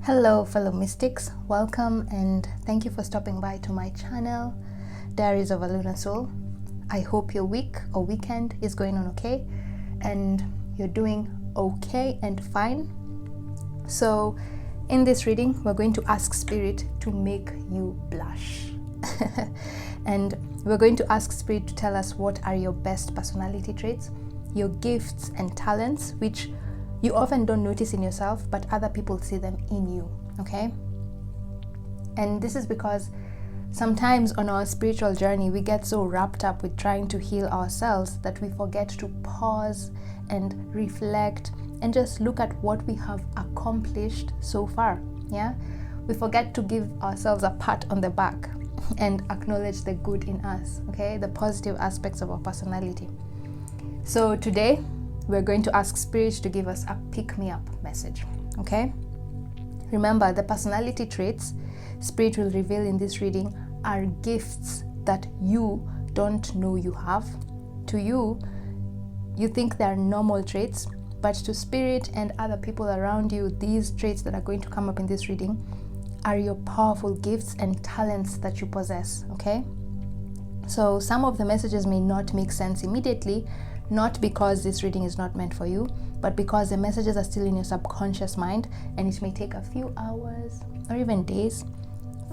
Hello fellow mystics, welcome and thank you for stopping by to my channel, Diaries of a Lunar Soul. I hope your week or weekend is going on okay and you're doing okay and fine. So in this reading, we're going to ask Spirit to make you blush. And we're going to ask Spirit to tell us what are your best personality traits, your gifts and talents, which you often don't notice in yourself, but other people see them in you, okay? And this is because sometimes on our spiritual journey, we get so wrapped up with trying to heal ourselves that we forget to pause and reflect and just look at what we have accomplished so far, yeah? We forget to give ourselves a pat on the back and acknowledge the good in us, okay? The positive aspects of our personality. So today, we're going to ask Spirit to give us a pick-me-up message, okay? Remember, the personality traits Spirit will reveal in this reading are gifts that you don't know you have. To you, you think they're normal traits, but to Spirit and other people around you, these traits that are going to come up in this reading are your powerful gifts and talents that you possess, okay? So some of the messages may not make sense immediately, not because this reading is not meant for you, but because the messages are still in your subconscious mind and it may take a few hours or even days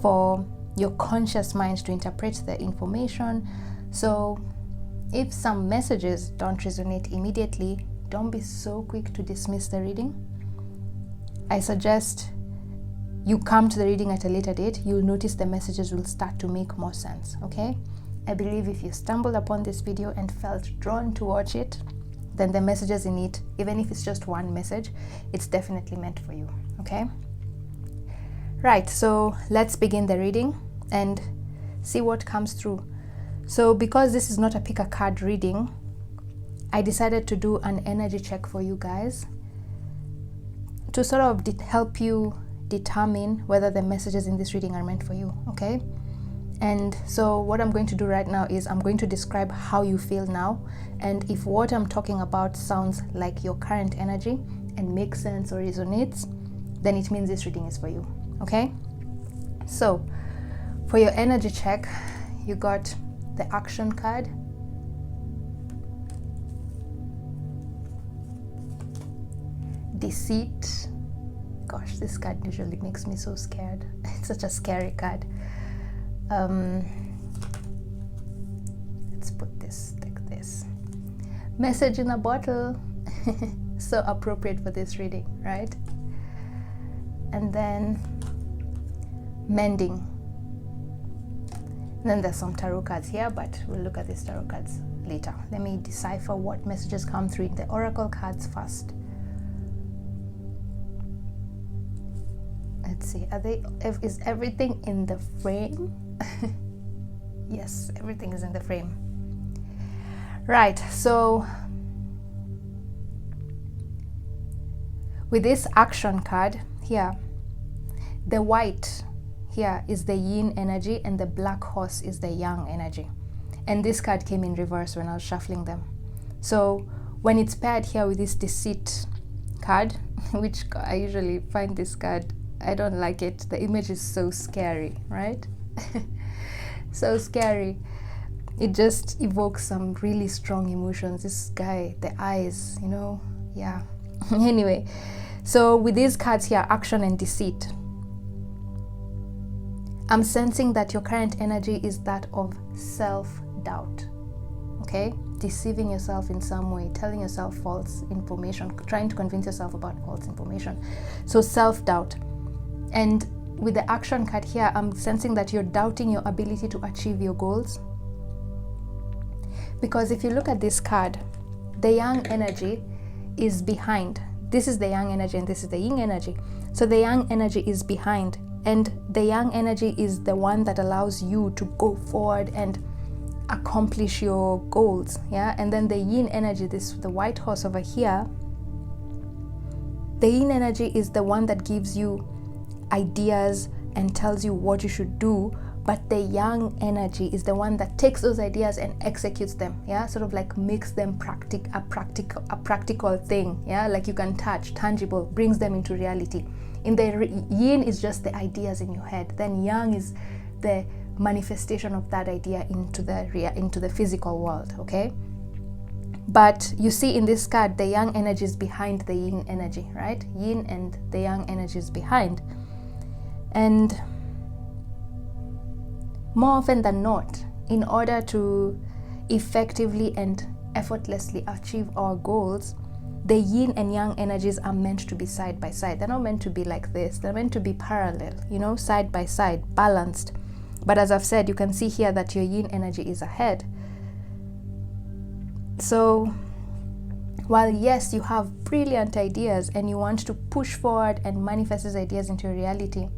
for your conscious mind to interpret the information. So if some messages don't resonate immediately, don't be so quick to dismiss the reading. I suggest you come to the reading at a later date. You'll notice the messages will start to make more sense, okay? I believe if you stumbled upon this video and felt drawn to watch it, then the messages in it, even if it's just one message, it's definitely meant for you, okay? Right, so let's begin the reading and see what comes through. So because this is not a pick a card reading, I decided to do an energy check for you guys to sort of help you determine whether the messages in this reading are meant for you, okay? And so what I'm going to do right now is I'm going to describe how you feel now, and if what I'm talking about sounds like your current energy and makes sense or resonates, then it means this reading is for you, okay? So for your energy check, you got the action card, deceit. Gosh, this card usually makes me so scared. It's such a scary card. Let's put this like this. Message in a bottle. So appropriate for this reading, right? And then mending. And then there's some tarot cards here, but we'll look at these tarot cards later. Let me decipher what messages come through in the oracle cards first. Let's see, is everything in the frame? Yes, everything is in the frame. Right, so with this action card here, the white here is the yin energy and the black horse is the yang energy. And this card came in reverse when I was shuffling them. So when it's paired here with this deceit card, which I usually find this card, I don't like it. The image is so scary, right? So scary. It just evokes some really strong emotions. This guy, the eyes, you know, yeah. Anyway, so with these cards here, action and deceit, I'm sensing that your current energy is that of self-doubt, okay? Deceiving yourself in some way, telling yourself false information, trying to convince yourself about false information. So self-doubt. And with the action card here, I'm sensing that you're doubting your ability to achieve your goals. Because if you look at this card, the yang energy is behind. This is the yang energy and this is the yin energy. So the yang energy is behind, and the yang energy is the one that allows you to go forward and accomplish your goals, yeah? And then the yin energy, the white horse over here, the yin energy is the one that gives you ideas and tells you what you should do, but the yang energy is the one that takes those ideas and executes them, yeah, sort of like makes them a practical thing, yeah, like you can touch, tangible, brings them into reality. In the yin is just the ideas in your head, then yang is the manifestation of that idea into the physical world, okay? But you see in this card, the yang energy is behind the yin energy, right? Yin and the yang energy is behind. And more often than not, in order to effectively and effortlessly achieve our goals, the yin and yang energies are meant to be side by side. They're not meant to be like this. They're meant to be parallel, you know, side by side, balanced. But as I've said, you can see here that your yin energy is ahead. So while yes, you have brilliant ideas and you want to push forward and manifest these ideas into reality,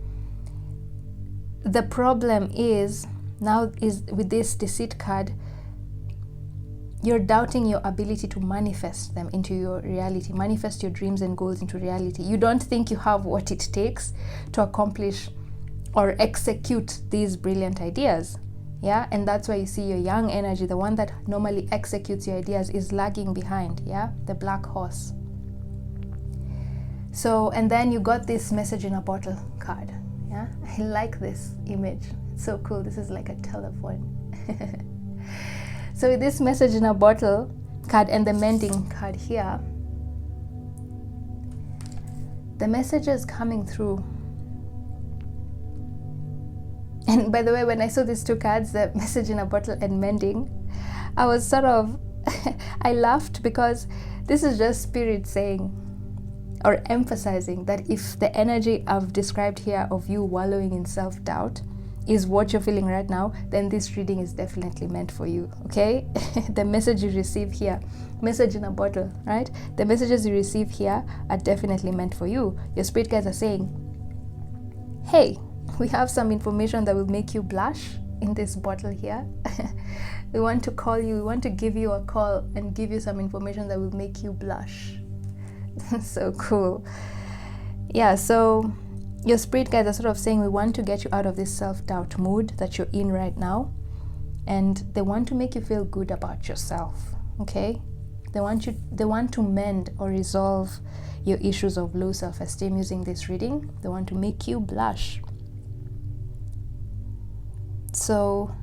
the problem is with this deceit card, you're doubting your ability to manifest them into your reality, manifest your dreams and goals into reality. You don't think you have what it takes to accomplish or execute these brilliant ideas. Yeah, and that's why you see your yang energy, the one that normally executes your ideas, is lagging behind. Yeah, the black horse. So, and then you got this message in a bottle card. Yeah, I like this image. It's so cool. This is like a telephone. So with this message in a bottle card and the mending card here, the message is coming through. And by the way, when I saw these two cards, the message in a bottle and mending, I was sort of, I laughed, because this is just spirit saying or emphasizing that if the energy I've described here of you wallowing in self-doubt is what you're feeling right now, then this reading is definitely meant for you, okay? The message you receive here, message in a bottle, right? The messages you receive here are definitely meant for you. Your spirit guides are saying, hey, we have some information that will make you blush in this bottle here. We want to call you, we want to give you a call and give you some information that will make you blush. So cool. Yeah, so your spirit guides are sort of saying we want to get you out of this self-doubt mood that you're in right now, and they want to make you feel good about yourself, okay? They want to mend or resolve your issues of low self-esteem using this reading. They want to make you blush. So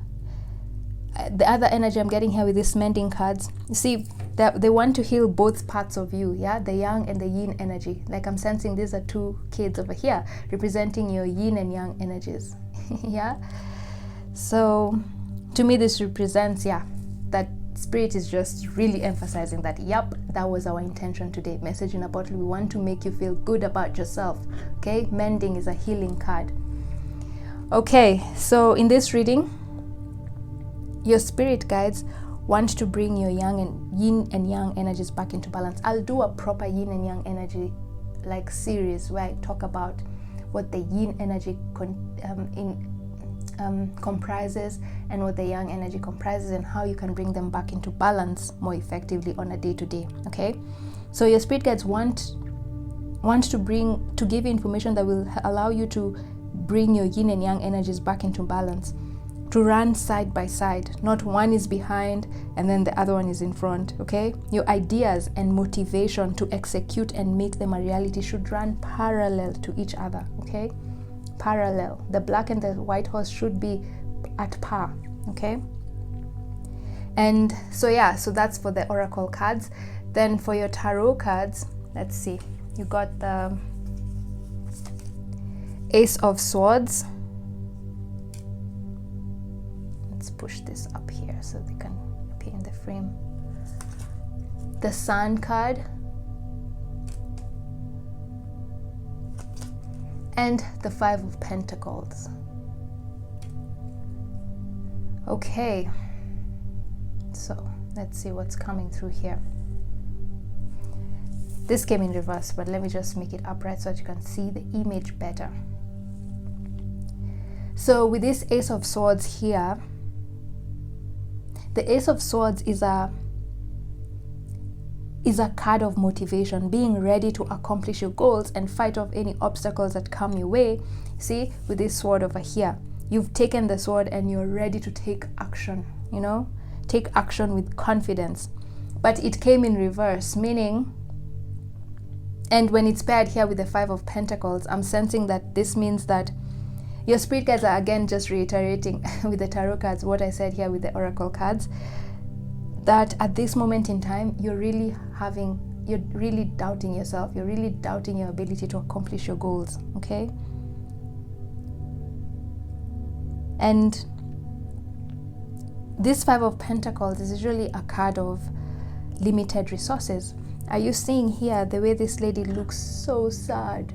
the other energy I'm getting here with these mending cards, you see that they want to heal both parts of you, yeah, the yang and the yin energy. Like I'm sensing these are two kids over here representing your yin and yang energies. Yeah, so to me this represents, yeah, that spirit is just really emphasizing that, yep, that was our intention today. Message in a bottle, we want to make you feel good about yourself, okay? Mending is a healing card. Okay, so in this reading, your spirit guides want to bring your yin and yang energies back into balance. I'll do a proper yin and yang energy like series where I talk about what the yin energy comprises and what the yang energy comprises, and how you can bring them back into balance more effectively on a day-to-day. Okay, so your spirit guides want to give you information that will allow you to bring your yin and yang energies back into balance, to run side by side, not one is behind and then the other one is in front. Okay, your ideas and motivation to execute and make them a reality should run parallel to each other. Okay, parallel. The black and the white horse should be at par. Okay, and so yeah, so that's for the oracle cards. Then for your tarot cards, let's see, you got the Ace of Swords. Let's push this up here so they can appear in the frame. The Sun card and the Five of Pentacles. Okay, so let's see what's coming through here. This came in reverse, but let me just make it upright so that you can see the image better. So with this Ace of Swords here, the Ace of Swords is a card of motivation, being ready to accomplish your goals and fight off any obstacles that come your way. See, with this sword over here, you've taken the sword and you're ready to take action, you know, take action with confidence. But it came in reverse, meaning, And when it's paired here with the 5 of Pentacles, I'm sensing that this means that your spirit guides are again just reiterating with the tarot cards what I said here with the oracle cards, that at this moment in time, you're really doubting yourself. You're really doubting your ability to accomplish your goals, okay? And this 5 of Pentacles is usually a card of limited resources. Are you seeing here the way this lady looks so sad?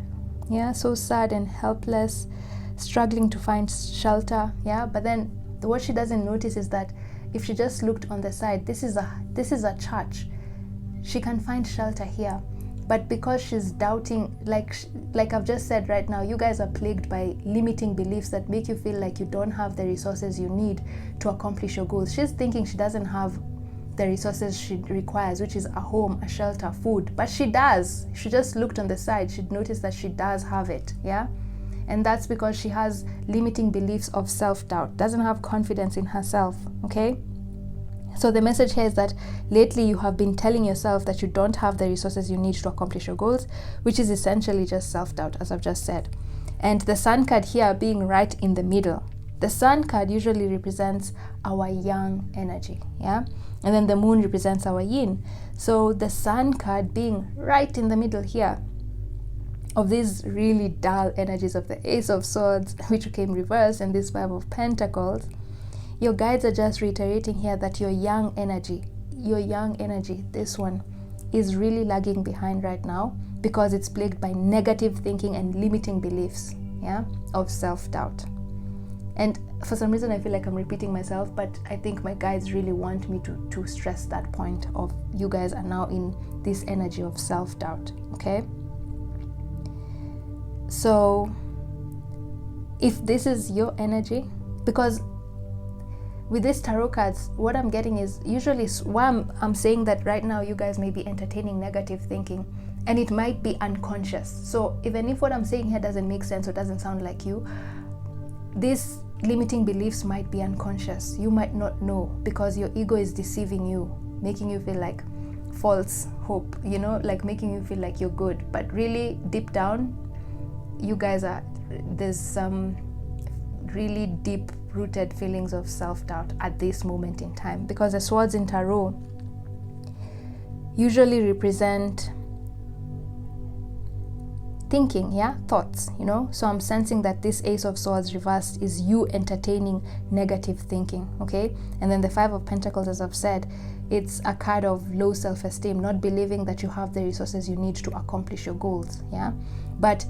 Yeah, so sad and helpless, struggling to find shelter. Yeah, but then what she doesn't notice is that if she just looked on the side, this is a church. She can find shelter here. But because she's doubting, like I've just said right now, you guys are plagued by limiting beliefs that make you feel like you don't have the resources you need to accomplish your goals. She's thinking she doesn't have the resources she requires, which is a home, a shelter, food. But she does. She just looked on the side. She'd noticed that she does have it, yeah? And that's because she has limiting beliefs of self-doubt, doesn't have confidence in herself, okay? So the message here is that lately you have been telling yourself that you don't have the resources you need to accomplish your goals, which is essentially just self-doubt, as I've just said. And the Sun card here being right in the middle. The Sun card usually represents our yang energy, yeah? And then the Moon represents our yin. So the Sun card being right in the middle here of these really dull energies of the Ace of Swords, which came reversed, and this 5 of Pentacles, your guides are just reiterating here that your yang energy, this one, is really lagging behind right now because it's plagued by negative thinking and limiting beliefs, yeah, of self-doubt. And for some reason, I feel like I'm repeating myself, but I think my guides really want me to stress that point of you guys are now in this energy of self-doubt, okay? So if this is your energy, because with these tarot cards, what I'm getting is usually why I'm saying that right now you guys may be entertaining negative thinking, and it might be unconscious. So even if what I'm saying here doesn't make sense or doesn't sound like you, these limiting beliefs might be unconscious. You might not know because your ego is deceiving you, making you feel like false hope, you know, like making you feel like you're good. But really deep down, you guys there's some really deep rooted feelings of self-doubt at this moment in time, because the swords in tarot usually represent thinking, yeah, thoughts, you know. So I'm sensing that this Ace of Swords reversed is you entertaining negative thinking, okay? And then the 5 of Pentacles, as I've said, it's a card of low self-esteem, not believing that you have the resources you need to accomplish your goals, yeah? But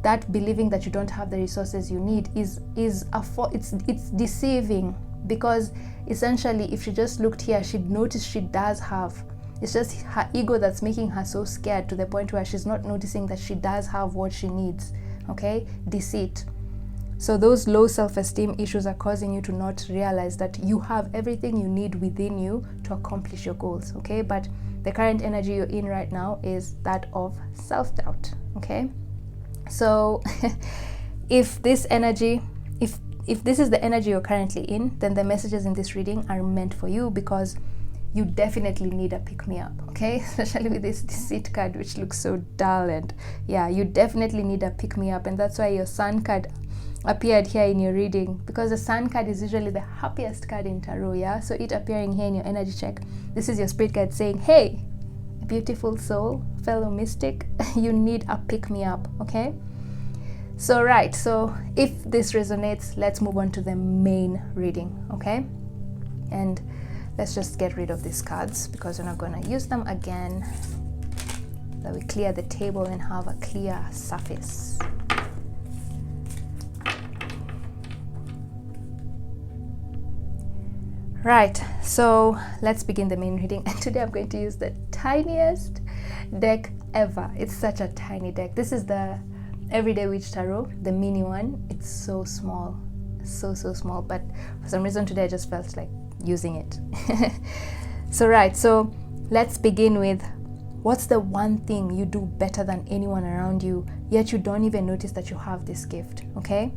that believing that you don't have the resources you need is it's deceiving, because essentially if she just looked here, she'd notice she does have. It's just her ego that's making her so scared to the point where she's not noticing that she does have what she needs, okay? Deceit. So those low self-esteem issues are causing you to not realize that you have everything you need within you to accomplish your goals, okay? But the current energy you're in right now is that of self-doubt, okay? So if this energy, if this is the energy you're currently in, then the messages in this reading are meant for you, because you definitely need a pick-me-up, okay? Especially with this deceit card, which looks so dull, and yeah, you definitely need a pick-me-up. And that's why your Sun card appeared here in your reading, because the Sun card is usually the happiest card in tarot, yeah? So it appearing here in your energy check, this is your spirit guide saying, hey, beautiful soul, fellow mystic, you need a pick-me-up, okay? So right, so if this resonates, let's move on to the main reading, okay? And let's just get rid of these cards because we're not going to use them again, that we clear the table and have a clear surface. Right, so let's begin the main reading. And today I'm going to use the tiniest deck ever. It's such a tiny deck. This is the Everyday Witch Tarot, the mini one. It's so small, so small, but for some reason today I just felt like using it. So let's begin with, what's the one thing you do better than anyone around you, yet you don't even notice that you have this gift, okay?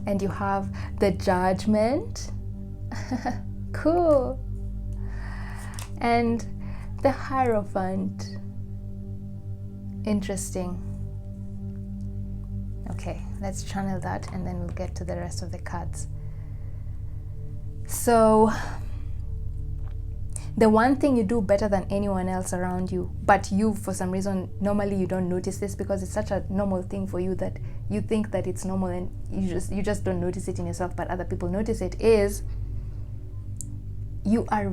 And you have the Judgment. Cool. And the Hierophant. Interesting. Okay, let's channel that and then we'll get to the rest of the cards. So the one thing you do better than anyone else around you, but you, for some reason, normally you don't notice this because it's such a normal thing for you that you think that it's normal and you just don't notice it in yourself, but other people notice it, is you are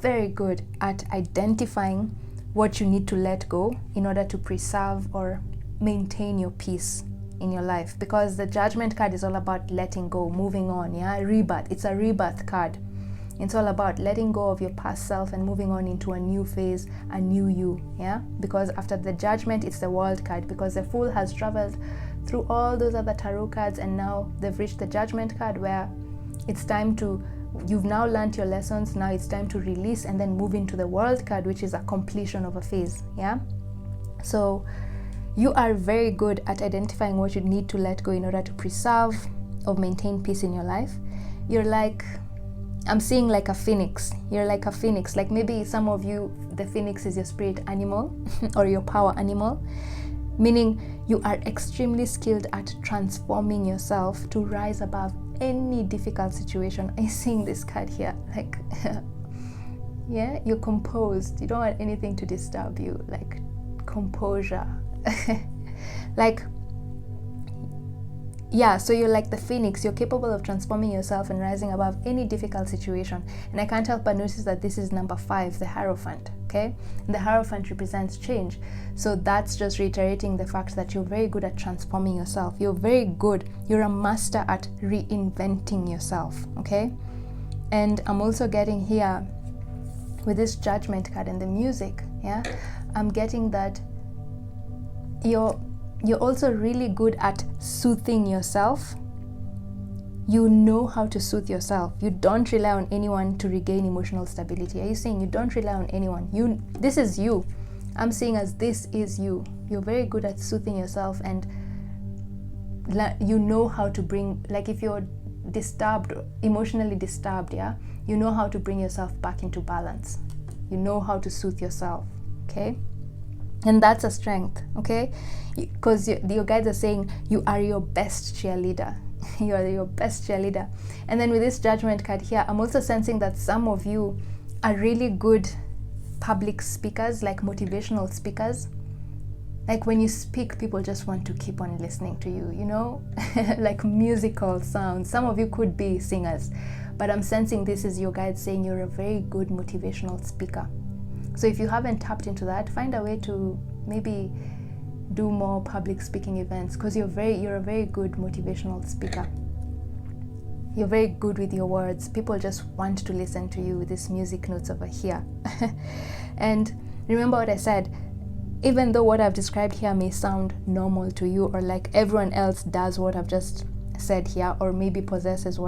very good at identifying what you need to let go in order to preserve or maintain your peace in your life. Because the Judgment card is all about letting go, moving on, yeah, rebirth. It's a rebirth card. It's all about letting go of your past self and moving on into a new phase, a new you, yeah? Because after the Judgment, it's the World card, because the Fool has traveled through all those other tarot cards and now they've reached the Judgment card, where it's time to, you've now learned your lessons, now it's time to release and then move into the World card, which is a completion of a phase, yeah? So you are very good at identifying what you need to let go in order to preserve or maintain peace in your life. You're like, I'm seeing like a phoenix. You're like a phoenix. Like maybe some of you, the phoenix is your spirit animal or your power animal, meaning you are extremely skilled at transforming yourself to rise above any difficult situation. I'm seeing this card here, like, yeah, you're composed. You don't want anything to disturb you, like composure. Like, yeah, so you're like the phoenix. You're capable of transforming yourself and rising above any difficult situation. And I can't help but notice that this is number 5, the Hierophant, okay? And the Hierophant represents change. So that's just reiterating the fact that you're very good at transforming yourself. You're very good. You're a master at reinventing yourself, okay? And I'm also getting here with this Judgment card and the music, yeah? I'm getting that you're also really good at soothing yourself. You know how to soothe yourself. You don't rely on anyone to regain emotional stability. Are you saying you don't rely on anyone? This is you. I'm seeing as this is you. You're very good at soothing yourself, and you know how to bring, like if you're disturbed, emotionally disturbed, yeah, you know how to bring yourself back into balance. You know how to soothe yourself, okay? And that's a strength, okay? Because your guides are saying you are your best cheerleader. You are your best cheerleader. And then with this Judgment card here, I'm also sensing that some of you are really good public speakers, like motivational speakers. Like when you speak, people just want to keep on listening to you, you know? Like musical sounds. Some of you could be singers, but I'm sensing this is your guides saying you're a very good motivational speaker. So if you haven't tapped into that, find a way to maybe do more public speaking events, because you're a very good motivational speaker. You're very good with your words. People just want to listen to you with these music notes over here. And remember what I said, even though what I've described here may sound normal to you, or like everyone else does what I've just said here, or maybe possesses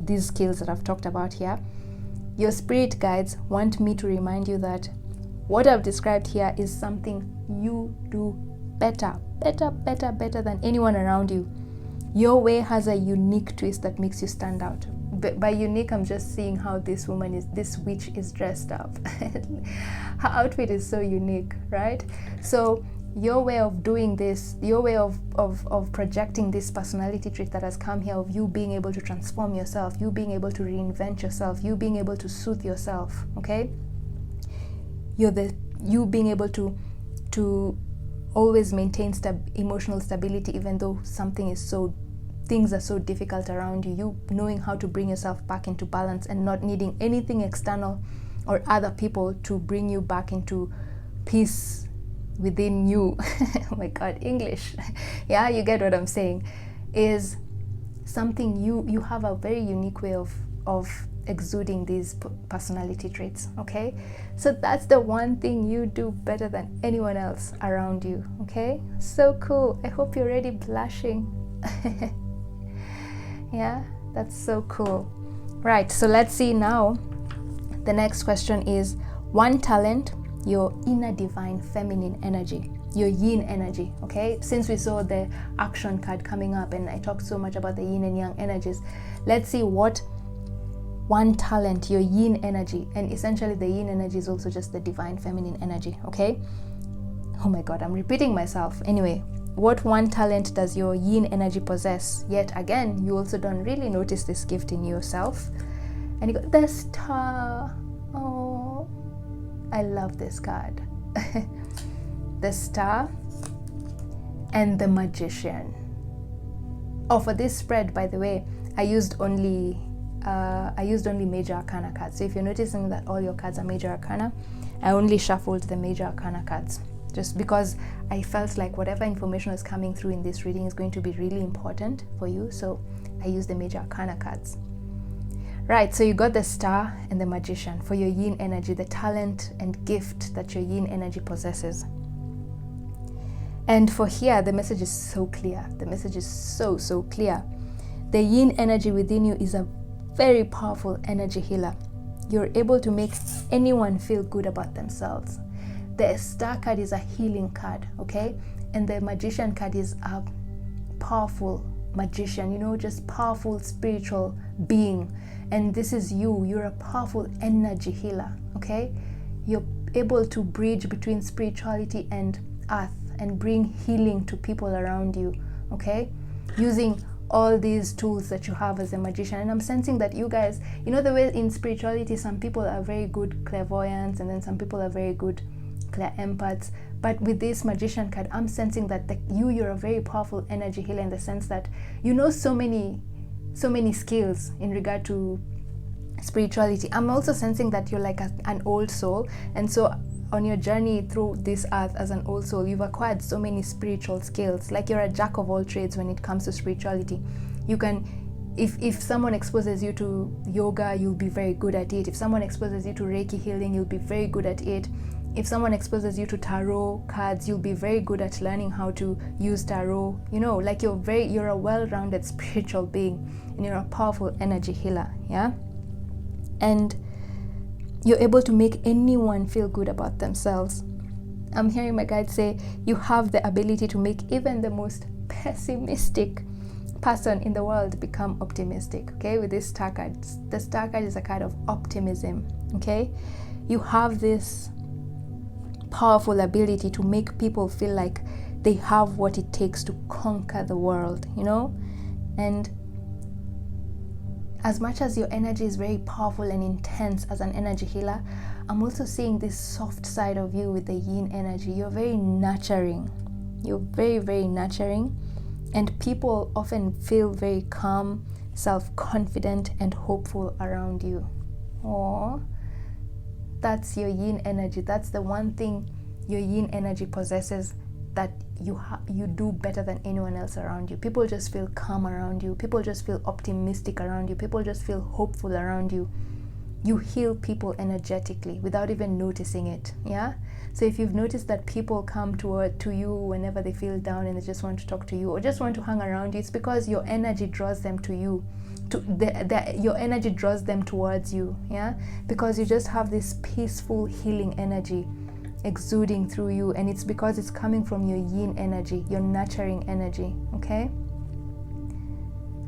these skills that I've talked about here, your spirit guides want me to remind you that what I've described here is something you do better than anyone around you. Your way has a unique twist that makes you stand out. By unique, I'm just seeing how this witch is dressed up. Her outfit is so unique, right? So your way of doing this, your way of projecting this personality trait that has come here, of you being able to transform yourself, you being able to reinvent yourself, you being able to soothe yourself, okay? You being able to always maintain emotional stability, even though things are so difficult around you. You knowing how to bring yourself back into balance and not needing anything external or other people to bring you back into peace within you. Oh my God, English. Yeah, you get what I'm saying. Is something you have a very unique way of exuding these personality traits, okay? So that's the one thing you do better than anyone else around you, okay? So cool. I hope you're already blushing. Yeah, that's so cool. Right, so let's see now. The next question is one talent, your inner divine feminine energy, your yin energy, okay? Since we saw the action card coming up and I talked so much about the yin and yang energies, let's see what one talent, your yin energy, and essentially the yin energy is also just the divine feminine energy, okay? Oh my god, I'm repeating myself. Anyway, what one talent does your yin energy possess? Yet again, you also don't really notice this gift in yourself. And you got the Star. Oh, I love this card. The Star and the Magician. Oh, for this spread, by the way, I used only major arcana cards. So if you're noticing that all your cards are major arcana, I only shuffled the major arcana cards, just because I felt like whatever information is coming through in this reading is going to be really important for you. So I used the major arcana cards. Right, so you got the Star and the Magician for your yin energy, the talent and gift that your yin energy possesses. And for here, the message is so clear. The message is so clear. The yin energy within you is a very powerful energy healer. You're able to make anyone feel good about themselves. The Star card is a healing card, okay? And the Magician card is a powerful magician, you know, just powerful spiritual being. And this is you. You're a powerful energy healer, okay? You're able to bridge between spirituality and earth and bring healing to people around you, okay? Using all these tools that you have as a magician. And I'm sensing that you guys, you know, the way in spirituality, some people are very good clairvoyants and then some people are very good clear empaths. But with this Magician card, I'm sensing that you're a very powerful energy healer, in the sense that you know so many skills in regard to spirituality. I'm also sensing that you're like an old soul, and so on your journey through this earth as an old soul, you've acquired so many spiritual skills. Like you're a jack of all trades when it comes to spirituality. You can, if someone exposes you to yoga, you'll be very good at it. If someone exposes you to Reiki healing, you'll be very good at it. If someone exposes you to tarot cards, you'll be very good at learning how to use tarot. You know, like you're a well-rounded spiritual being, and you're a powerful energy healer, yeah? And you're able to make anyone feel good about themselves. I'm hearing my guide say you have the ability to make even the most pessimistic person in the world become optimistic, okay? With this Star card, the Star card is a card of optimism, okay? You have this powerful ability to make people feel like they have what it takes to conquer the world, you know? And as much as your energy is very powerful and intense as an energy healer, I'm also seeing this soft side of you with the yin energy. You're very nurturing. You're very, very nurturing. And people often feel very calm, self-confident, and hopeful around you. Aww. That's your yin energy. That's the one thing your yin energy possesses that you do better than anyone else around you. People just feel calm around you. People just feel optimistic around you. People just feel hopeful around you. You heal people energetically without even noticing it, yeah? So if you've noticed that people come to you whenever they feel down and they just want to talk to you or just want to hang around you, it's because your energy draws them to you. Your energy draws them towards you, yeah? Because you just have this peaceful healing energy exuding through you, and it's because it's coming from your yin energy, your nurturing energy, okay?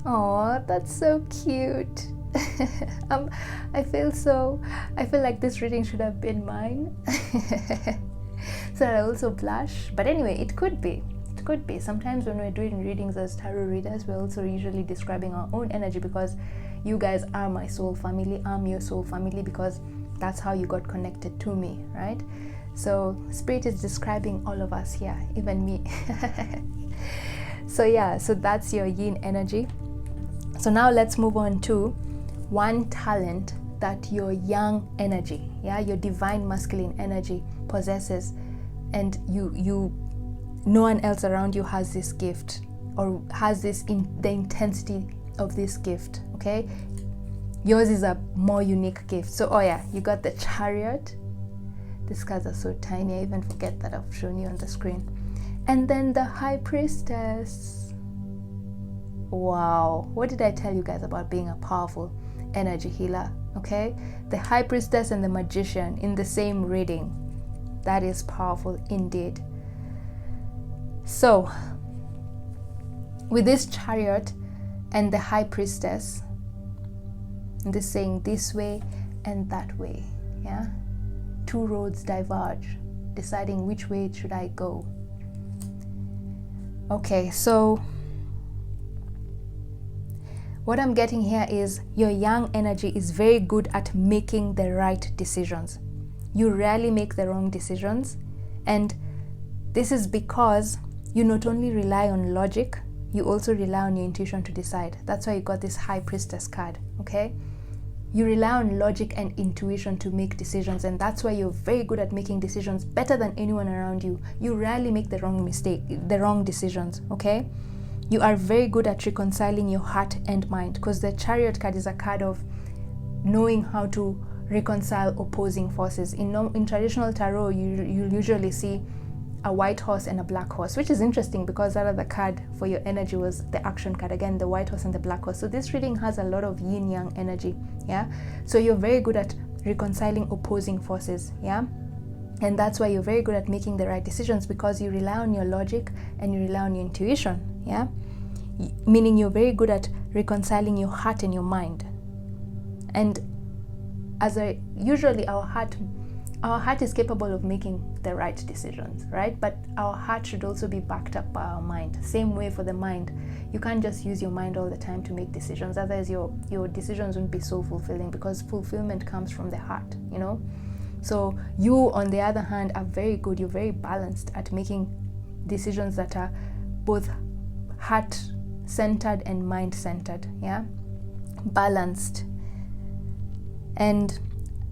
Oh, that's so cute. I feel like this reading should have been mine. So I also blush, but anyway, it could be. Sometimes when we're doing readings as tarot readers, we're also usually describing our own energy, because you guys are my soul family. I'm your soul family, because that's how you got connected to me, right? So Spirit is describing all of us here, even me. So yeah, so that's your yin energy. So now let's move on to one talent that your yang energy, yeah, your divine masculine energy possesses, and no one else around you has this gift or has the intensity of this gift, okay? Yours is a more unique gift. So oh yeah, you got the Chariot. These cards are so tiny, I even forget that I've shown you on the screen. And then the High Priestess. Wow, what did I tell you guys about being a powerful energy healer, okay? The High Priestess and the Magician in the same reading. That is powerful indeed. So, with this Chariot and the High Priestess, and this saying this way and that way, yeah? Two roads diverge. deciding which way should I go. Okay, so what I'm getting here is your yang energy is very good at making the right decisions. You rarely make the wrong decisions, and this is because you not only rely on logic, you also rely on your intuition to decide. That's why you got this High Priestess card, okay? You rely on logic and intuition to make decisions, and that's why you're very good at making decisions better than anyone around you. You rarely make the wrong decisions, okay? You are very good at reconciling your heart and mind, because the Chariot card is a card of knowing how to reconcile opposing forces. In traditional tarot, you usually see a white horse and a black horse, which is interesting because that other card for your energy was the action card, again the white horse and the black horse. So this reading has a lot of yin yang energy, yeah? So you're very good at reconciling opposing forces, yeah? And that's why you're very good at making the right decisions, because you rely on your logic and you rely on your intuition, yeah? Meaning you're very good at reconciling your heart and your mind. And usually our heart is capable of making the right decisions, right? But our heart should also be backed up by our mind. Same way for the mind. You can't just use your mind all the time to make decisions, otherwise your decisions won't be so fulfilling, because fulfillment comes from the heart, you know? So you, on the other hand, are very good, you're very balanced at making decisions that are both heart-centered and mind-centered, yeah? Balanced. And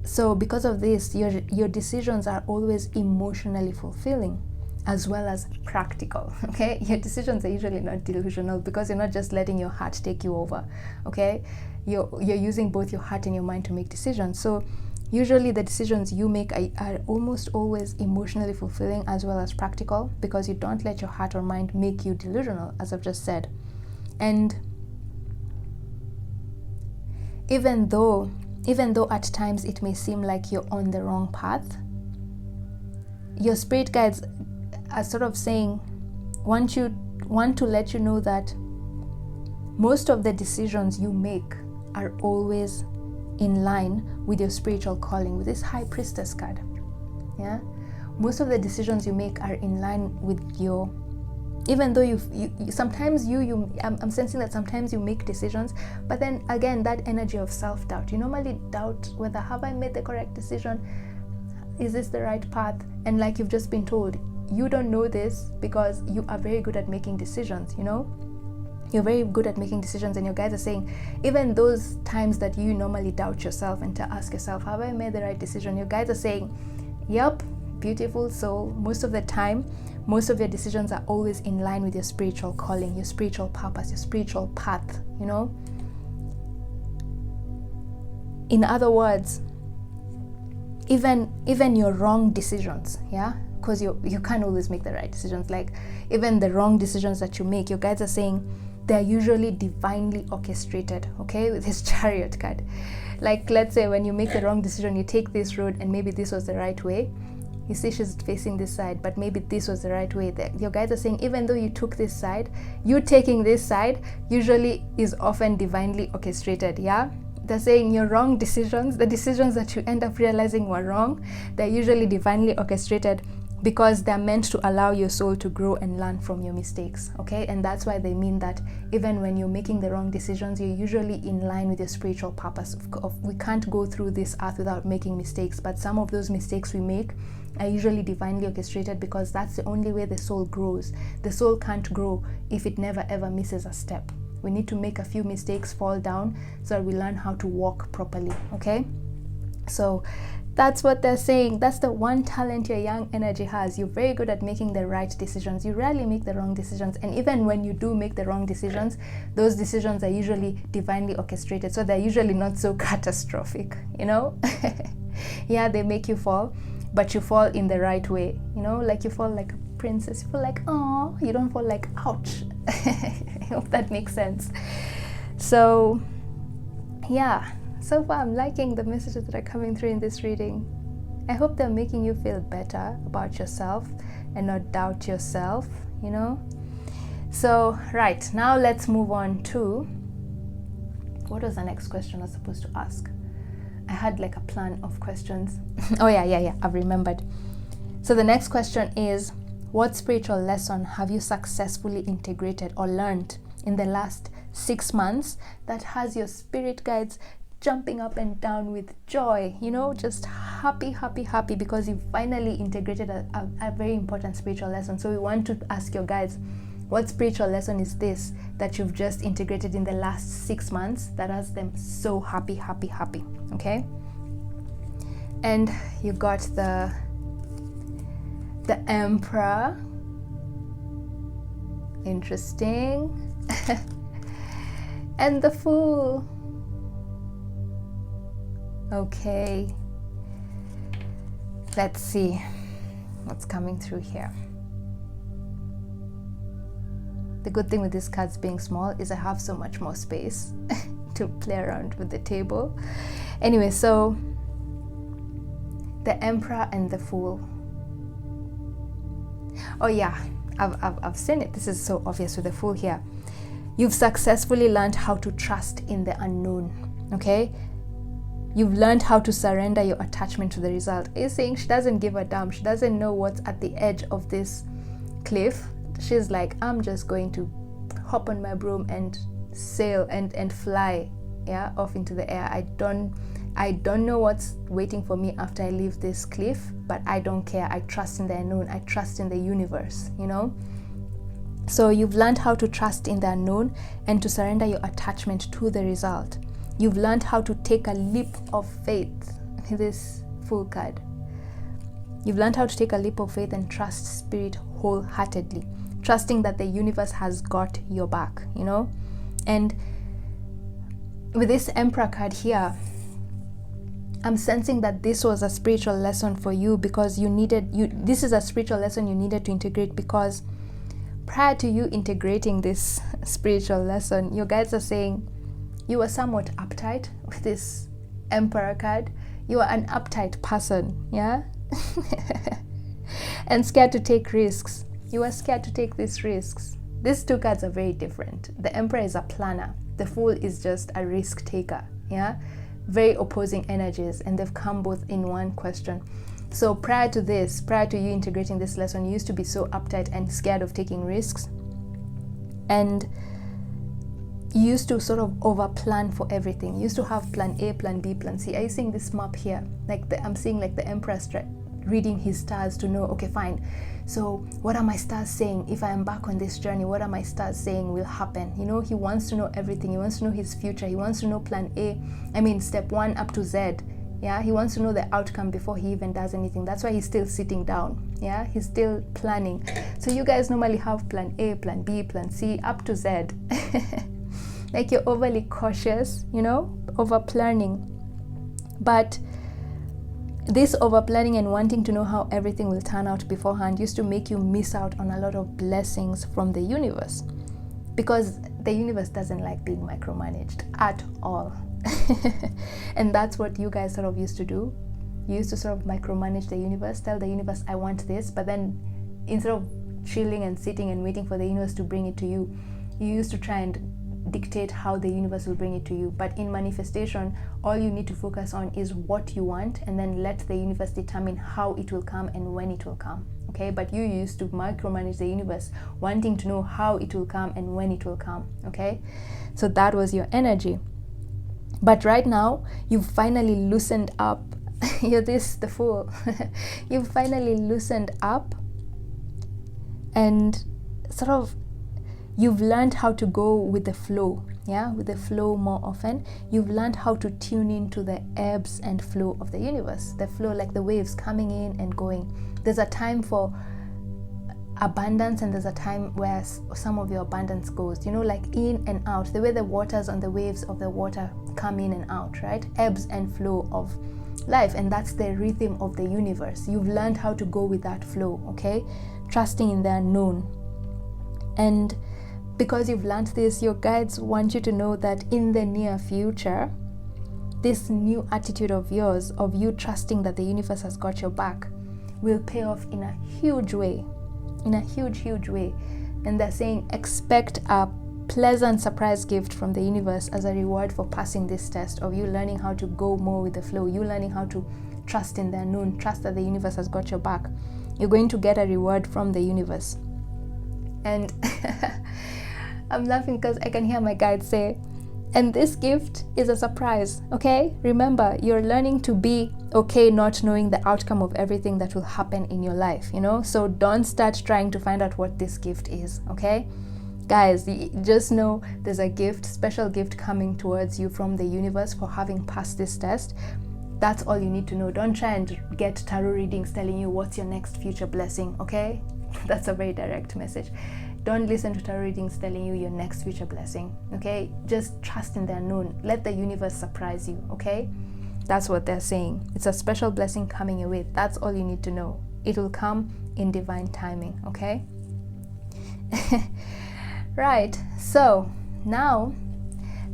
so because of this, your decisions are always emotionally fulfilling as well as practical, okay? Your decisions are usually not delusional, because you're not just letting your heart take you over, okay? You're using both your heart and your mind to make decisions. So usually the decisions you make are almost always emotionally fulfilling as well as practical, because you don't let your heart or mind make you delusional, as I've just said. And even though at times it may seem like you're on the wrong path, your spirit guides are sort of saying, want to let you know that most of the decisions you make are always in line with your spiritual calling, with this High Priestess card, yeah? Most of the decisions you make are in line with your, even though I'm sensing that sometimes you make decisions, but then again, that energy of self-doubt, you normally doubt whether, have I made the correct decision? Is this the right path? And like you've just been told, you don't know this because you are very good at making decisions, you know? You're very good at making decisions, and your guides are saying, even those times that you normally doubt yourself and to ask yourself, have I made the right decision? Your guides are saying, yep, beautiful soul, most of the time, most of your decisions are always in line with your spiritual calling, your spiritual purpose, your spiritual path, you know? In other words, even your wrong decisions, yeah? Because you can't always make the right decisions. Like, even the wrong decisions that you make, your guides are saying they're usually divinely orchestrated, okay? With this Chariot card. Like, let's say when you make the wrong decision, you take this road and maybe this was the right way. You see she's facing this side, but maybe this was the right way. Your guides are saying, even though you took this side, you taking this side usually is often divinely orchestrated, yeah? They're saying your wrong decisions, the decisions that you end up realizing were wrong, they're usually divinely orchestrated because they're meant to allow your soul to grow and learn from your mistakes, okay? And that's why they mean that even when you're making the wrong decisions, you're usually in line with your spiritual purpose. We can't go through this earth without making mistakes, but some of those mistakes we make are usually divinely orchestrated, because that's the only way the soul grows. The soul can't grow if it never ever misses a step. We need to make a few mistakes, fall down, so that we learn how to walk properly, okay? So that's what they're saying. That's the one talent your yang energy has. You're very good at making the right decisions. You rarely make the wrong decisions. And even when you do make the wrong decisions, those decisions are usually divinely orchestrated. So they're usually not so catastrophic, you know? Yeah, they make you fall, but you fall in the right way, you know? Like you fall like a princess. You fall like, oh, you don't fall like, ouch. I hope that makes sense. So, yeah. So far, I'm liking the messages that are coming through in this reading. I hope they're making you feel better about yourself and not doubt yourself, you know? So, right, now let's move on to, what was the next question I was supposed to ask? I had like a plan of questions. Oh yeah, I've remembered. So the next question is, what spiritual lesson have you successfully integrated or learned in the last 6 months that has your spirit guides jumping up and down with joy, just happy because you finally integrated a very important spiritual lesson. So we want to ask your guides, what spiritual lesson is this that you've just integrated in the last 6 months that has them so happy, okay? And you got the Emperor. Interesting. And the Fool. Okay, let's see what's coming through here. The good thing with these cards being small is I have so much more space to play around with the table. Anyway, so the Emperor and the Fool. Oh yeah, I've seen it. This is so obvious with the Fool here. You've successfully learned how to trust in the unknown, okay? You've learned how to surrender your attachment to the result. It's saying she doesn't give a damn. She doesn't know what's at the edge of this cliff. She's like, I'm just going to hop on my broom and sail and fly, off into the air. I don't know what's waiting for me after I leave this cliff, but I don't care. I trust in the unknown. I trust in the universe, So you've learned how to trust in the unknown and to surrender your attachment to the result. You've learned how to take a leap of faith. This Fool card. You've learned how to take a leap of faith and trust spirit wholeheartedly, trusting that the universe has got your back, And with this Emperor card here, I'm sensing that this was a spiritual lesson for you because this is a spiritual lesson you needed to integrate, because prior to you integrating this spiritual lesson, your guides are saying you were somewhat uptight with this Emperor card. You are an uptight person, and scared to take risks. You are scared to take these risks. These two cards are very different. The Emperor is a planner. The Fool is just a risk taker, Very opposing energies, and they've come both in one question. So prior to you integrating this lesson, you used to be so uptight and scared of taking risks. And you used to sort of over plan for everything. You used to have plan A, plan B, plan C. Are you seeing this map here? I'm seeing like the Emperor reading his stars to know, okay, fine. So what are my stars saying? If I embark on this journey, what are my stars saying will happen? He wants to know everything. He wants to know his future. He wants to know plan A. Step 1 up to Z. He wants to know the outcome before he even does anything. That's why he's still sitting down. He's still planning. So you guys normally have plan A, plan B, plan C, up to Z. Like you're overly cautious, over planning. But this over planning and wanting to know how everything will turn out beforehand used to make you miss out on a lot of blessings from the universe, because the universe doesn't like being micromanaged at all. And that's what you guys sort of used to do. You used to sort of micromanage the universe, tell the universe, I want this, but then instead of chilling and sitting and waiting for the universe to bring it to you, you used to try and dictate how the universe will bring it to you. But in manifestation, all you need to focus on is what you want, and then let the universe determine how it will come and when it will come. Okay, but you used to micromanage the universe, wanting to know how it will come and when it will come. Okay, so that was your energy. But right now, you've finally loosened up. You're the Fool. You've finally loosened up, and sort of you've learned how to go with the flow, with the flow more often. You've learned how to tune into the ebbs and flow of the universe, the flow like the waves coming in and going. There's a time for abundance, and there's a time where some of your abundance goes, like in and out, the way the waters on the waves of the water come in and out, right? Ebbs and flow of life, and that's the rhythm of the universe. You've learned how to go with that flow, okay? Trusting in the unknown. And because you've learned this, your guides want you to know that in the near future, this new attitude of yours, of you trusting that the universe has got your back, will pay off in a huge way. In a huge way. And they're saying expect a pleasant surprise gift from the universe as a reward for passing this test, of you learning how to go more with the flow, you learning how to trust in the unknown, trust that the universe has got your back. You're going to get a reward from the universe. And I'm laughing because I can hear my guides say, and this gift is a surprise, okay? Remember, you're learning to be okay not knowing the outcome of everything that will happen in your life, you know? So don't start trying to find out what this gift is, okay? Guys, just know there's a gift, special gift coming towards you from the universe for having passed this test. That's all you need to know. Don't try and get tarot readings telling you what's your next future blessing, okay? That's a very direct message. Don't listen to tarot readings telling you your next future blessing, okay? Just trust in the unknown. Let the universe surprise you, okay? That's what they're saying. It's a special blessing coming your way. That's all you need to know. It will come in divine timing, okay? Right, so now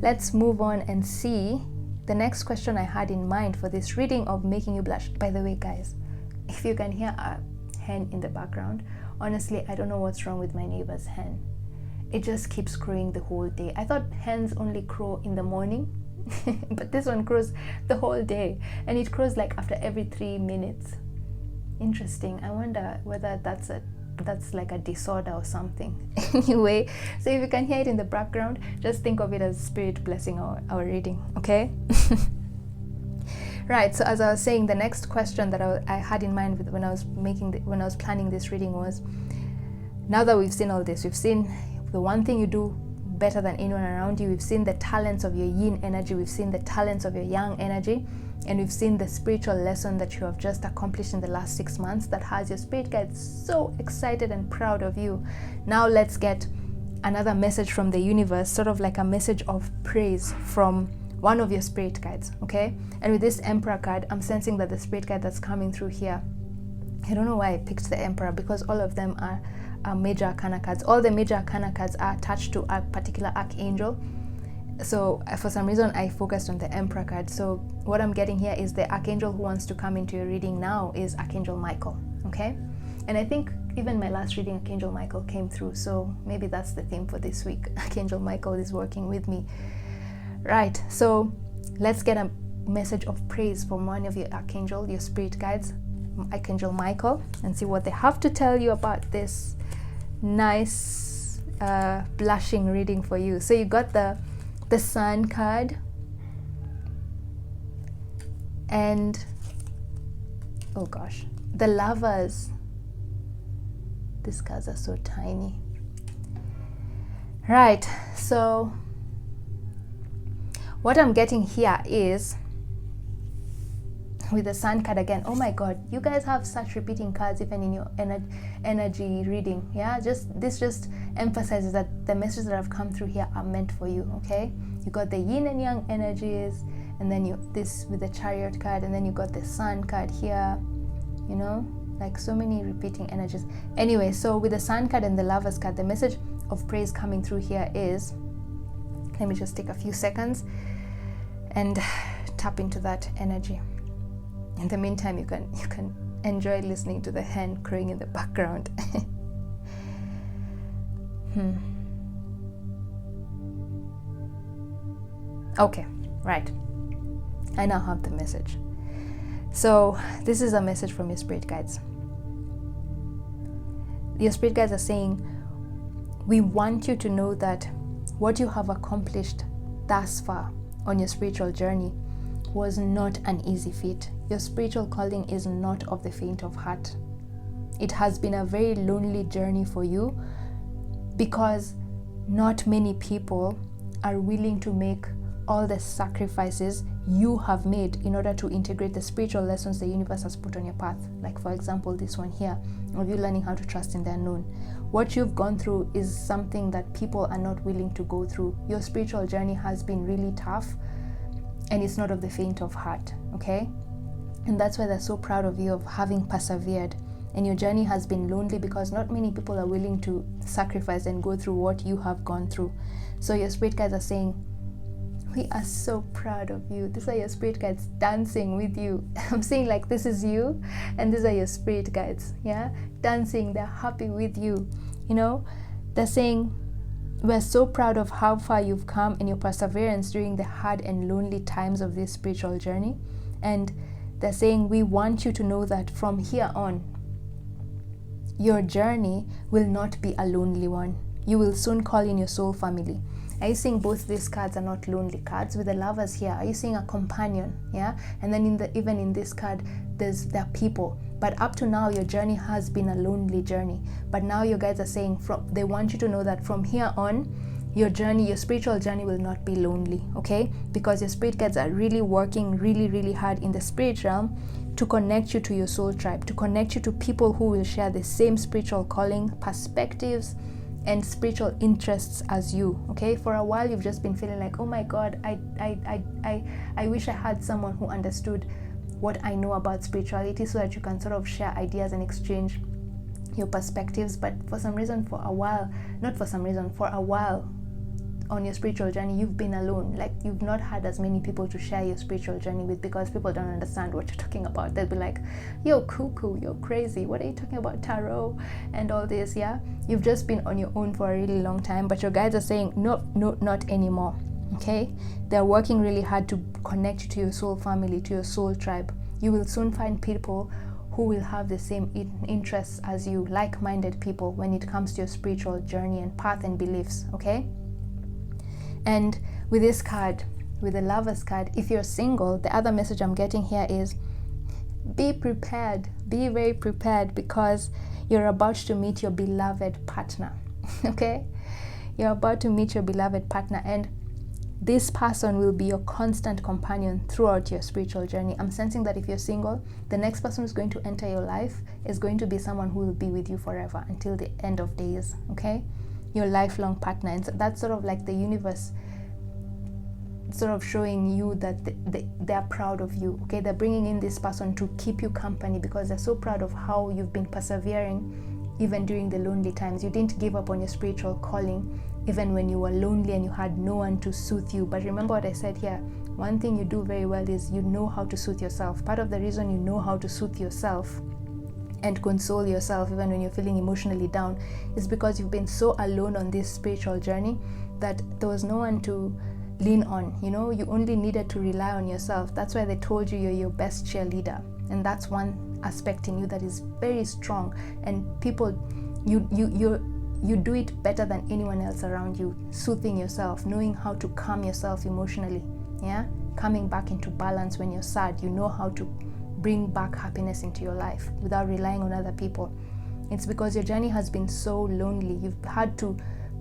let's move on and see the next question I had in mind for this reading of making you blush. By the way, guys, if you can hear a hen in the background, honestly, I don't know what's wrong with my neighbor's hen. It just keeps crowing the whole day. I thought hens only crow in the morning, but this one crows the whole day, and it crows like after every 3 minutes. Interesting. I wonder whether that's like a disorder or something. Anyway, so if you can hear it in the background, just think of it as spirit blessing our reading, okay? Right, so as I was saying, the next question that I had in mind when I was planning this reading was, now that we've seen all this, we've seen the one thing you do better than anyone around you, we've seen the talents of your yin energy, we've seen the talents of your yang energy, and we've seen the spiritual lesson that you have just accomplished in the last 6 months that has your spirit guides so excited and proud of you. Now let's get another message from the universe, sort of like a message of praise from one of your spirit guides, okay? And with this Emperor card, I'm sensing that the spirit guide that's coming through here, I don't know why I picked the Emperor, because all of them are major arcana cards. All the major arcana cards are attached to a particular archangel. So for some reason I focused on the Emperor card. So what I'm getting here is the archangel who wants to come into your reading now is Archangel Michael, okay? And I think even my last reading, Archangel Michael came through, so maybe that's the theme for this week. Archangel Michael is working with me. Right, so let's get a message of praise from one of your archangel, your spirit guides, Archangel Michael, and see what they have to tell you about this nice blushing reading for you. So you got the Sun card, and oh gosh, the Lovers. These cards are so tiny. Right, so what I'm getting here is with the Sun card again. Oh my god, you guys have such repeating cards even in your energy reading. Yeah, this just emphasizes that the messages that have come through here are meant for you, okay? You got the yin and yang energies, and then this with the Chariot card, and then you got the Sun card here, you know, like so many repeating energies. Anyway, so with the Sun card and the Lovers card, the message of praise coming through here is, let me just take a few seconds and tap into that energy. In the meantime, you can enjoy listening to the hen crowing in the background. Okay, right. I now have the message. So this is a message from your spirit guides. Your spirit guides are saying, we want you to know that what you have accomplished thus far on your spiritual journey was not an easy feat. Your spiritual calling is not of the faint of heart. It has been a very lonely journey for you because not many people are willing to make all the sacrifices you have made in order to integrate the spiritual lessons the universe has put on your path. Like for example, this one here, of you learning how to trust in the unknown. What you've gone through is something that people are not willing to go through. Your spiritual journey has been really tough, and it's not of the faint of heart, okay? And that's why they're so proud of you of having persevered. And your journey has been lonely because not many people are willing to sacrifice and go through what you have gone through. So your spirit guides are saying, we are so proud of you. These are your spirit guides dancing with you. I'm saying like this is you, and these are your spirit guides, yeah? Dancing, they're happy with you, you know? They're saying, we're so proud of how far you've come and your perseverance during the hard and lonely times of this spiritual journey. And they're saying, we want you to know that from here on, your journey will not be a lonely one. You will soon call in your soul family. Are you seeing both these cards are not lonely cards? With the Lovers here, are you seeing a companion? Yeah. And then even in this card, there are people. But up to now, your journey has been a lonely journey. But now your guides are saying they want you to know that from here on, your journey, your spiritual journey will not be lonely, okay? Because your spirit guides are really working really, really hard in the spirit realm to connect you to your soul tribe, to connect you to people who will share the same spiritual calling, perspectives, and spiritual interests as you, okay? For a while, you've just been feeling like, oh my God, I wish I had someone who understood what I know about spirituality so that you can sort of share ideas and exchange your perspectives. But for a while on your spiritual journey, you've been alone. Like, you've not had as many people to share your spiritual journey with, because people don't understand what you're talking about. They'll be like, you're cuckoo, you're crazy, what are you talking about, tarot and all this? Yeah, you've just been on your own for a really long time. But your guides are saying no, not anymore, okay? They're working really hard to connect you to your soul family, to your soul tribe. You will soon find people who will have the same interests as you, like-minded people when it comes to your spiritual journey and path and beliefs, okay? And with this card, with the Lovers card, if you're single, the other message I'm getting here is be prepared, be very prepared, because you're about to meet your beloved partner, okay? You're about to meet your beloved partner, and this person will be your constant companion throughout your spiritual journey. I'm sensing that if you're single, the next person who's going to enter your life is going to be someone who will be with you forever until the end of days, okay? Your lifelong partner. And so that's sort of like the universe sort of showing you that they're proud of you, okay? They're bringing in this person to keep you company because they're so proud of how you've been persevering even during the lonely times. You didn't give up on your spiritual calling even when you were lonely and you had no one to soothe you. But remember what I said here, one thing you do very well is you know how to soothe yourself. Part of the reason you know how to soothe yourself and console yourself even when you're feeling emotionally down is because you've been so alone on this spiritual journey that there was no one to lean on. You know, you only needed to rely on yourself. That's why they told you you're your best cheerleader, and that's one aspect in you that is very strong. And people, you do it better than anyone else around you, soothing yourself, knowing how to calm yourself emotionally, yeah, coming back into balance when you're sad. You know how to bring back happiness into your life without relying on other people. It's because your journey has been so lonely. You've had to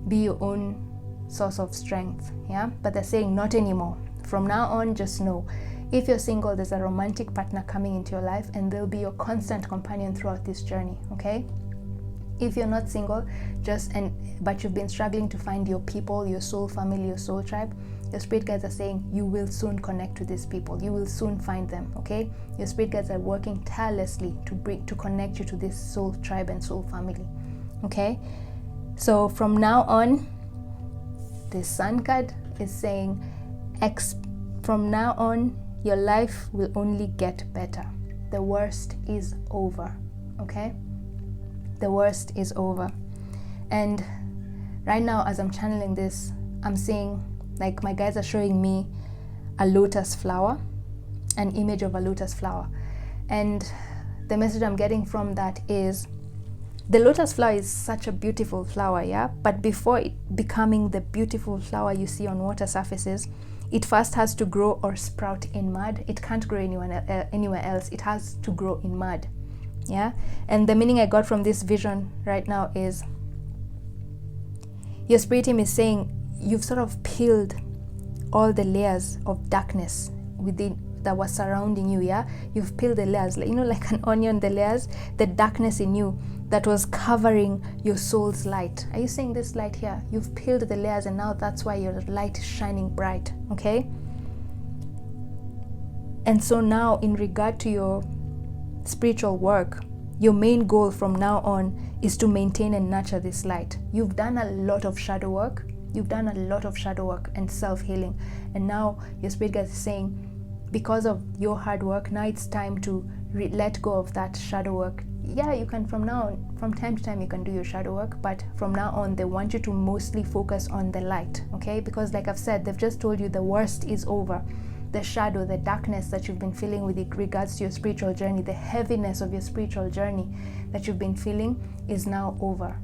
be your own source of strength, yeah? But they're saying not anymore. From now on, just know, if you're single, there's a romantic partner coming into your life and they'll be your constant companion throughout this journey, okay? If you're not single, but you've been struggling to find your people, your soul family, your soul tribe, your spirit guides are saying you will soon connect to these people. You will soon find them, okay? Your spirit guides are working tirelessly to connect you to this soul tribe and soul family, okay? So from now on, the Sun card is saying, from now on, your life will only get better. The worst is over, okay? The worst is over. And right now, as I'm channeling this, I'm seeing, like, my guides are showing me a lotus flower, an image of a lotus flower. And the message I'm getting from that is, the lotus flower is such a beautiful flower, yeah? But before it becoming the beautiful flower you see on water surfaces, it first has to grow or sprout in mud. It can't grow anywhere else. It has to grow in mud, yeah? And the meaning I got from this vision right now is, your spirit team is saying you've sort of peeled all the layers of darkness that was surrounding you, yeah? You've peeled the layers, like, you know, like an onion, the layers, the darkness in you that was covering your soul's light. Are you seeing this light here? You've peeled the layers, and now that's why your light is shining bright, okay? And so now, in regard to your spiritual work, your main goal from now on is to maintain and nurture this light. You've done a lot of shadow work. You've done a lot of shadow work and self-healing. And now your spirit guide is saying, because of your hard work, now it's time to let go of that shadow work. Yeah, you can from time to time you can do your shadow work, but from now on they want you to mostly focus on the light, okay? Because like I've said, they've just told you the worst is over. the shadow, the darkness that you've been feeling with regards to your spiritual journey, the heaviness of your spiritual journey that you've been feeling is now over.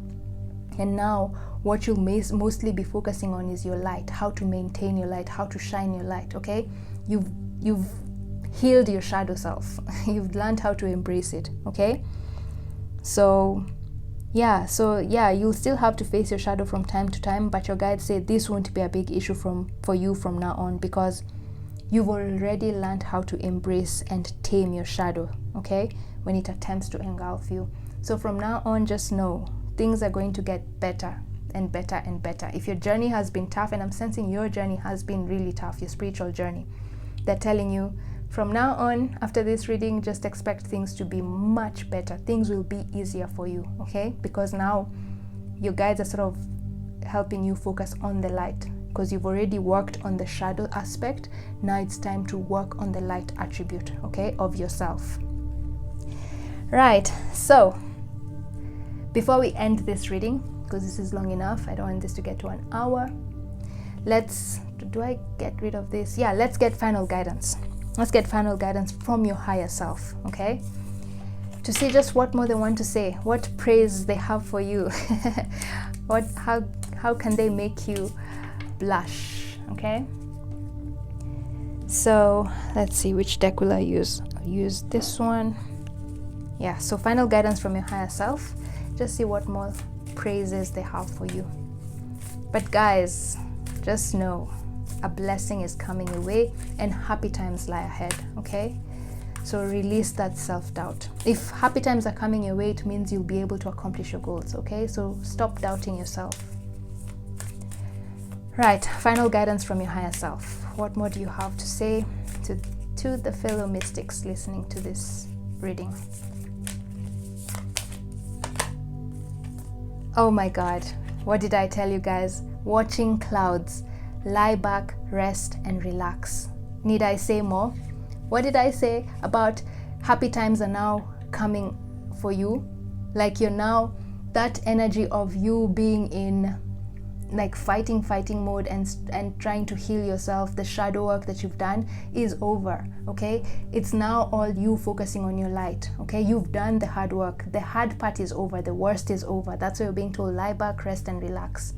And now what you'll mostly be focusing on is your light, how to maintain your light, how to shine your light, okay? You've healed your shadow self. You've learned how to embrace it, okay? So yeah, you'll still have to face your shadow from time to time, but your guides say this won't be a big issue for you from now on, because you've already learned how to embrace and tame your shadow, okay, when it attempts to engulf you. So from now on, just know things are going to get better and better and better. If your journey has been tough, and I'm sensing your journey has been really tough, your spiritual journey, they're telling you from now on, after this reading, just expect things to be much better. Things will be easier for you, okay? Because now your guides are sort of helping you focus on the light, because you've already worked on the shadow aspect. Now it's time to work on the light attribute, okay, of yourself. Right, so before we end this reading, because this is long enough, I don't want this to get to an hour, do I get rid of this? Yeah, let's get final guidance. Let's get final guidance from your higher self, okay? To see just what more they want to say, what praise they have for you, how can they make you blush, okay? So let's see, which deck will I use? I'll use this one. Yeah, so final guidance from your higher self. Just see what more praises they have for you. But guys, just know a blessing is coming your way and happy times lie ahead, okay? So release that self-doubt. If happy times are coming your way, it means you'll be able to accomplish your goals, okay? So stop doubting yourself. Right, final guidance from your higher self. What more do you have to say to the fellow mystics listening to this reading? Oh my God, what did I tell you guys? Watching clouds. Lie back, rest, and relax. Need I say more? What did I say about happy times are now coming for you? Like you're now, that energy of you being in like fighting mode and trying to heal yourself, the shadow work that you've done is over, okay? It's now all you focusing on your light, okay? You've done the hard work. The hard part is over. The worst is over. That's why you're being told lie back, rest, and relax.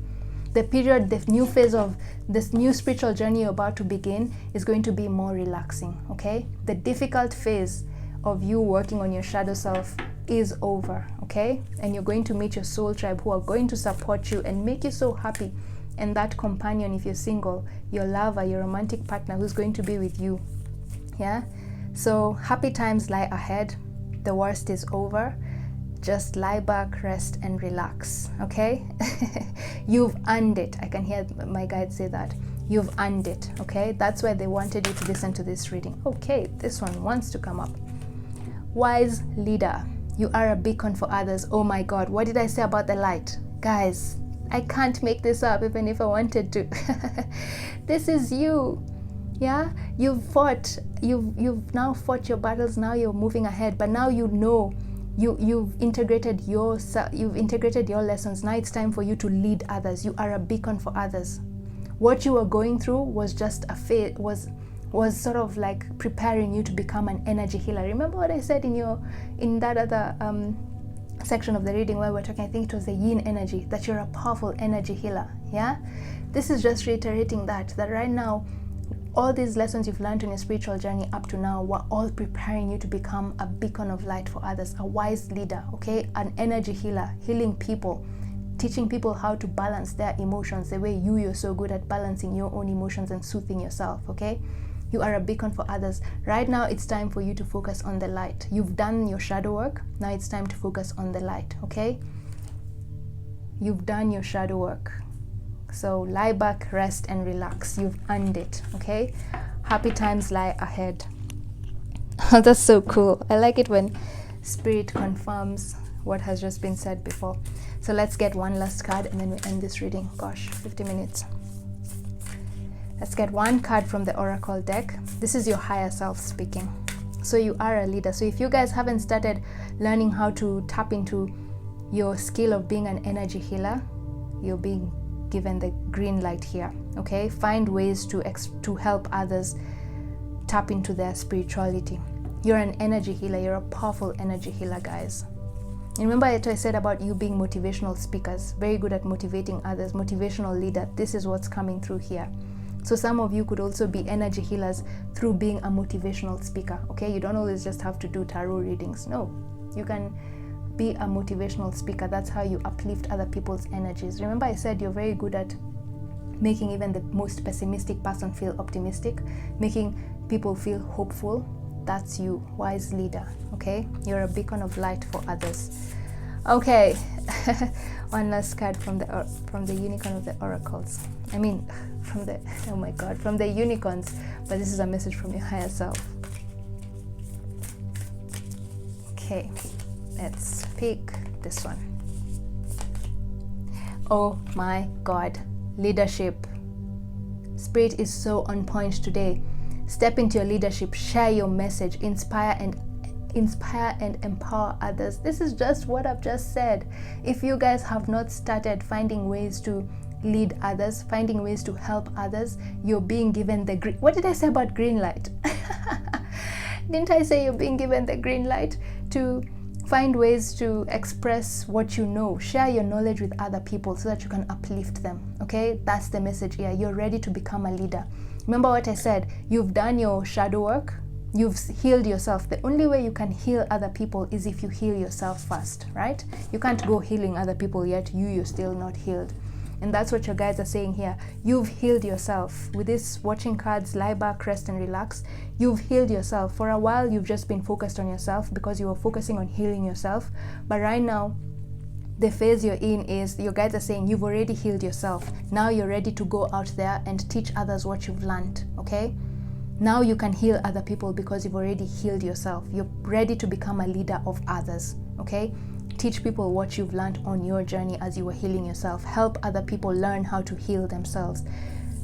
The period, the new phase of this new spiritual journey you're about to begin is going to be more relaxing, okay? The difficult phase of you working on your shadow self is over, okay? And you're going to meet your soul tribe who are going to support you and make you so happy. And that companion, if you're single, your lover, your romantic partner who's going to be with you, yeah? So happy times lie ahead. The worst is over. Just lie back, rest, and relax, okay? You've earned it. I can hear my guide say that. You've earned it, okay? That's why they wanted you to listen to this reading. Okay, this one wants to come up. Wise leader. You are a beacon for others. Oh my God, what did I say about the light? Guys, I can't make this up even if I wanted to. This is you. Yeah, you've now fought your battles. Now you're moving ahead, but now you know you've integrated your lessons. Now it's time for you to lead others. You are a beacon for others. What you were going through was just a phase, was sort of like preparing you to become an energy healer. Remember what I said in that other section of the reading where we're talking, I think it was the yin energy, that you're a powerful energy healer. Yeah, this is just reiterating that right now all these lessons you've learned on your spiritual journey up to now were all preparing you to become a beacon of light for others, a wise leader, okay? An energy healer, healing people, teaching people how to balance their emotions the way you're so good at balancing your own emotions and soothing yourself, okay? You are a beacon for others. Right now, it's time for you to focus on the light. You've done your shadow work. Now it's time to focus on the light, okay? You've done your shadow work. So lie back, rest, and relax. You've earned it, okay? Happy times lie ahead. Oh, that's so cool. I like it when Spirit confirms what has just been said before. So let's get one last card and then we end this reading. Gosh, 50 minutes. Let's get one card from the Oracle deck. This is your higher self speaking. So you are a leader. So if you guys haven't started learning how to tap into your skill of being an energy healer, you're being given the green light here, okay? Find ways to help others tap into their spirituality. You're an energy healer. You're a powerful energy healer, guys. And remember what I said about you being motivational speakers, very good at motivating others, motivational leader. This is what's coming through here. So some of you could also be energy healers through being a motivational speaker, okay? You don't always just have to do tarot readings. No, you can be a motivational speaker. That's how you uplift other people's energies. Remember I said you're very good at making even the most pessimistic person feel optimistic, making people feel hopeful. That's you, wise leader, okay? You're a beacon of light for others. Okay, one last card from the unicorn of the oracles. I mean, from the, oh my God, from the unicorns, but this is a message from your higher self. Okay, let's pick this one. Oh my God, leadership. Spirit is so on point today. Step into your leadership, share your message, inspire and empower others. This is just what I've just said. If you guys have not started finding ways to lead others, finding ways to help others, you're being given the green. What did I say about green light? Didn't I say you're being given the green light to find ways to express what you know, share your knowledge with other people so that you can uplift them, okay? That's the message here. You're ready to become a leader. Remember what I said, you've done your shadow work, you've healed yourself. The only way you can heal other people is if you heal yourself first, right? You can't go healing other people yet you're still not healed. And that's what your guides are saying here. You've healed yourself. With this watching cards, lie back, rest and relax. You've healed yourself. For a while, you've just been focused on yourself because you were focusing on healing yourself. But right now, the phase you're in is, your guides are saying you've already healed yourself. Now you're ready to go out there and teach others what you've learned, okay? Now you can heal other people because you've already healed yourself. You're ready to become a leader of others, okay? Teach people what you've learned on your journey as you were healing yourself. Help other people learn how to heal themselves.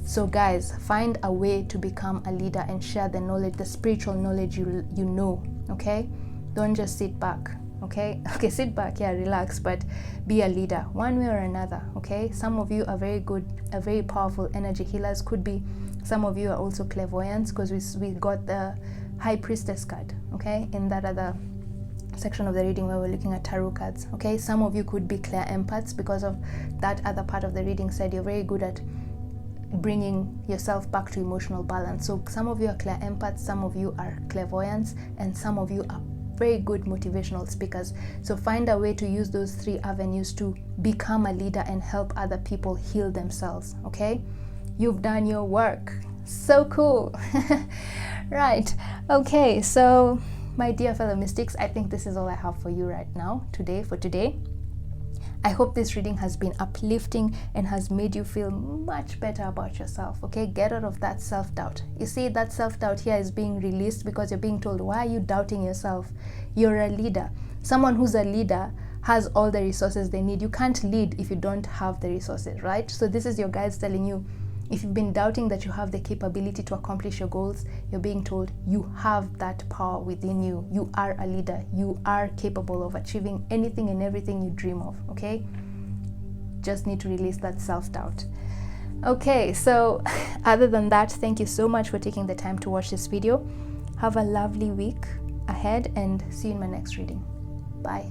So guys, find a way to become a leader and share the knowledge, the spiritual knowledge you know, okay? Don't just sit back, okay? Okay, sit back, yeah, relax, but be a leader one way or another, okay? Some of you are very good, very powerful energy healers. Could be some of you are also clairvoyants because we got the High Priestess card, okay? In that other section of the reading where we're looking at tarot cards, okay? Some of you could be clear empaths because of that other part of the reading said you're very good at bringing yourself back to emotional balance. So some of you are clear empaths, some of you are clairvoyants, and some of you are very good motivational speakers. So find a way to use those three avenues to become a leader and help other people heal themselves, okay? You've done your work. So cool. Right, okay, so my dear fellow mystics, I think this is all I have for you right now, for today. I hope this reading has been uplifting and has made you feel much better about yourself, okay? Get out of that self-doubt. You see, that self-doubt here is being released because you're being told, why are you doubting yourself? You're a leader. Someone who's a leader has all the resources they need. You can't lead if you don't have the resources, right? So this is your guides telling you, if you've been doubting that you have the capability to accomplish your goals, you're being told you have that power within you. You are a leader. You are capable of achieving anything and everything you dream of, okay? Just need to release that self-doubt. Okay, so other than that, thank you so much for taking the time to watch this video. Have a lovely week ahead and see you in my next reading. Bye.